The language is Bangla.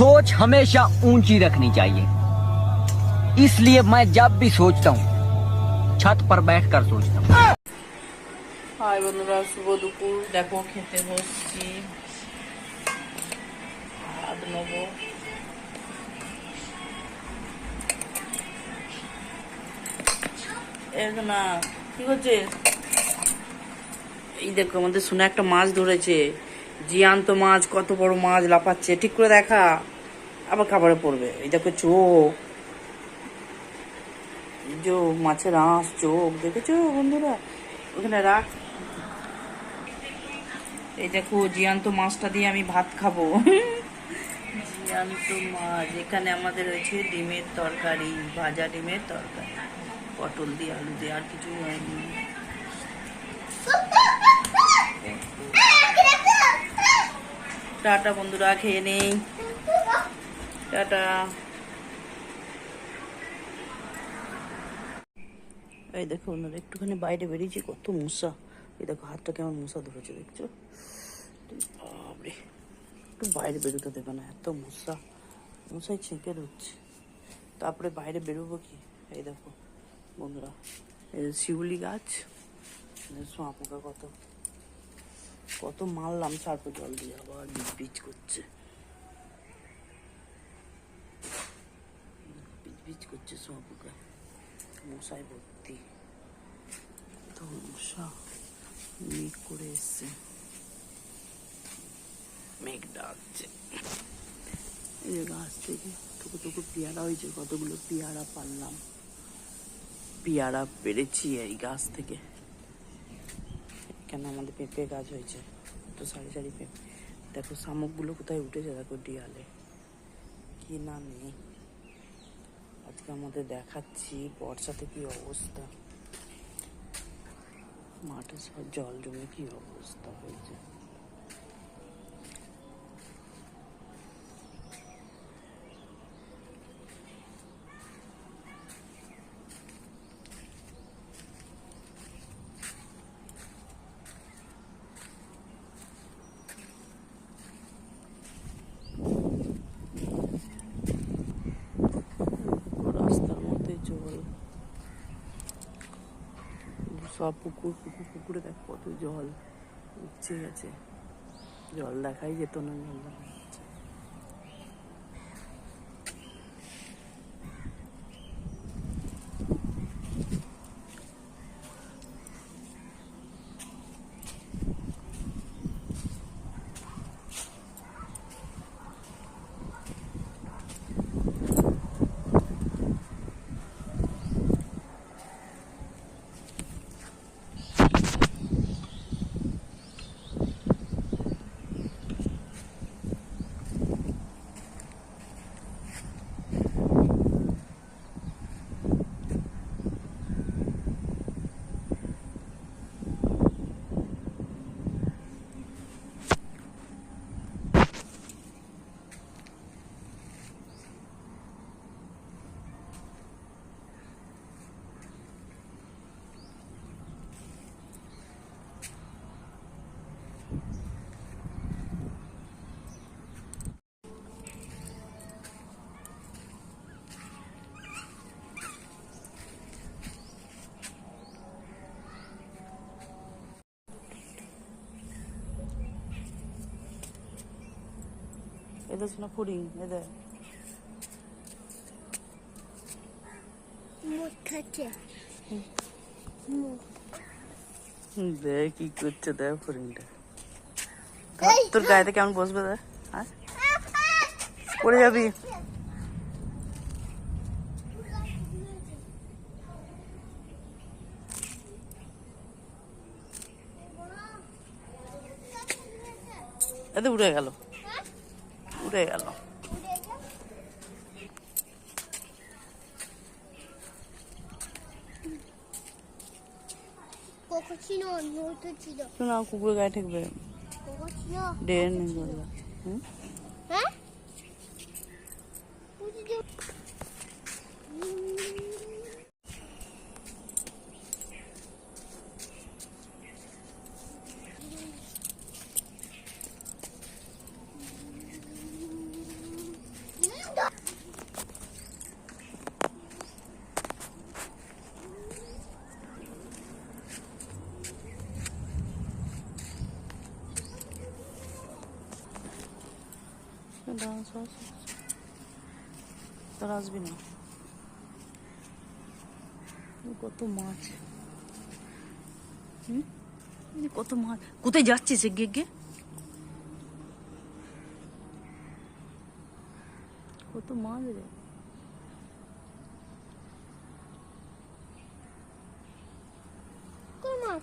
सोच हमेशा ऊंची रखनी चाहिए, इसलिए मैं जब भी सोचता हूँ छत पर बैठकर सोचता हूँ। হাই বন্ধুরা, শুভ দুপুর। দেখো খেতে বসছি, ভাত নেবো। না কি করছিস? এই দেখো আমাদের সোনা একটা মাছ ধরেছে, জিয়ান্ত মাছ। কত বড় মাছ, লাফাচ্ছে। ঠিক করে দেখা, আবার খাবারে পড়বে। এই দেখো চোখ, যে মাছের আঁশ, চোখ দেখেছো বন্ধুরা? ওখানে রাখ। এই দেখো জিয়ান্ত মাছটা দিয়ে আমি ভাত খাবো। জিয়ান্ত মাছ। এখানে আমাদের হয়েছে ডিমের তরকারি, ভাজা ডিমের তরকারি, পটল দিয়ে, আলু দিয়ে, আর কিছুই হয়নি। টাটা বন্ধুরা, খেয়ে নেই। টাটা। এই দেখো বন্ধুরা, একটুখানি বাইরে বেরিয়েছি, কত মশা। এই দেখো হাতটা কেমন মশা ধরেছে, দেখছো? বাবরে, একটু বাইরে বেরোতে দেবে না, এত মশা। মশাই ছেঁকে ধরছে, তারপরে বাইরে বেরোবো কি? এই দেখো বন্ধুরা, এই শিউলি গাছ, শোঁয়া পোকা কত কত মারলাম, সার্প জল দিয়ে, আবার বিচ করছে, বিচ করছে শোঁয়া পোকা। মশাই ভর্তি, তো মশা। মেঘ করে এসছে, মেঘ ডাকছে। এই যে গাছ থেকে টুকু টুকু পেয়ারা হয়েছে, কতগুলো পেয়ারা পারলাম, পেয়ারা পেরেছি এই গাছ থেকে। এখানে আমাদের পেঁপে গাছ হয়েছে, তো সারি সারি পেঁপে। দেখো শামুকগুলো কোথায় উঠেছে, দেখো ডিয়ালে কি না নেই। আজকে আমাদের দেখাচ্ছি বর্ষাতে কি অবস্থা, মাঠে সব জল জমে কি অবস্থা হয়েছে। রাস্তার মধ্যে জল, সব পুকুরে দেখ কত জল উঠছে গেছে। জল দেখাই যেত না, জল দেখা যাচ্ছে। এদের শোনা ফড়িং, এদের দেখ কি করছে, দেখ ফড়িংটা। তোর গায়েতে কেমন বসবে, দেখ। হ্যাঁ, পড়ে যাবি। এতে উড়ে গেল, উড়ে গেল। শোনা কুকুরের গায়ে ঠেকবে, ডেন বললো। হ্যাঁ, দাঁড়া, সর, সর, সর। তোরা আসবি না। কত মাছ, কত মাছ। কোথায় যাচ্ছিস এগিয়ে এগিয়ে? কত মাছ রে। কোন মাছ?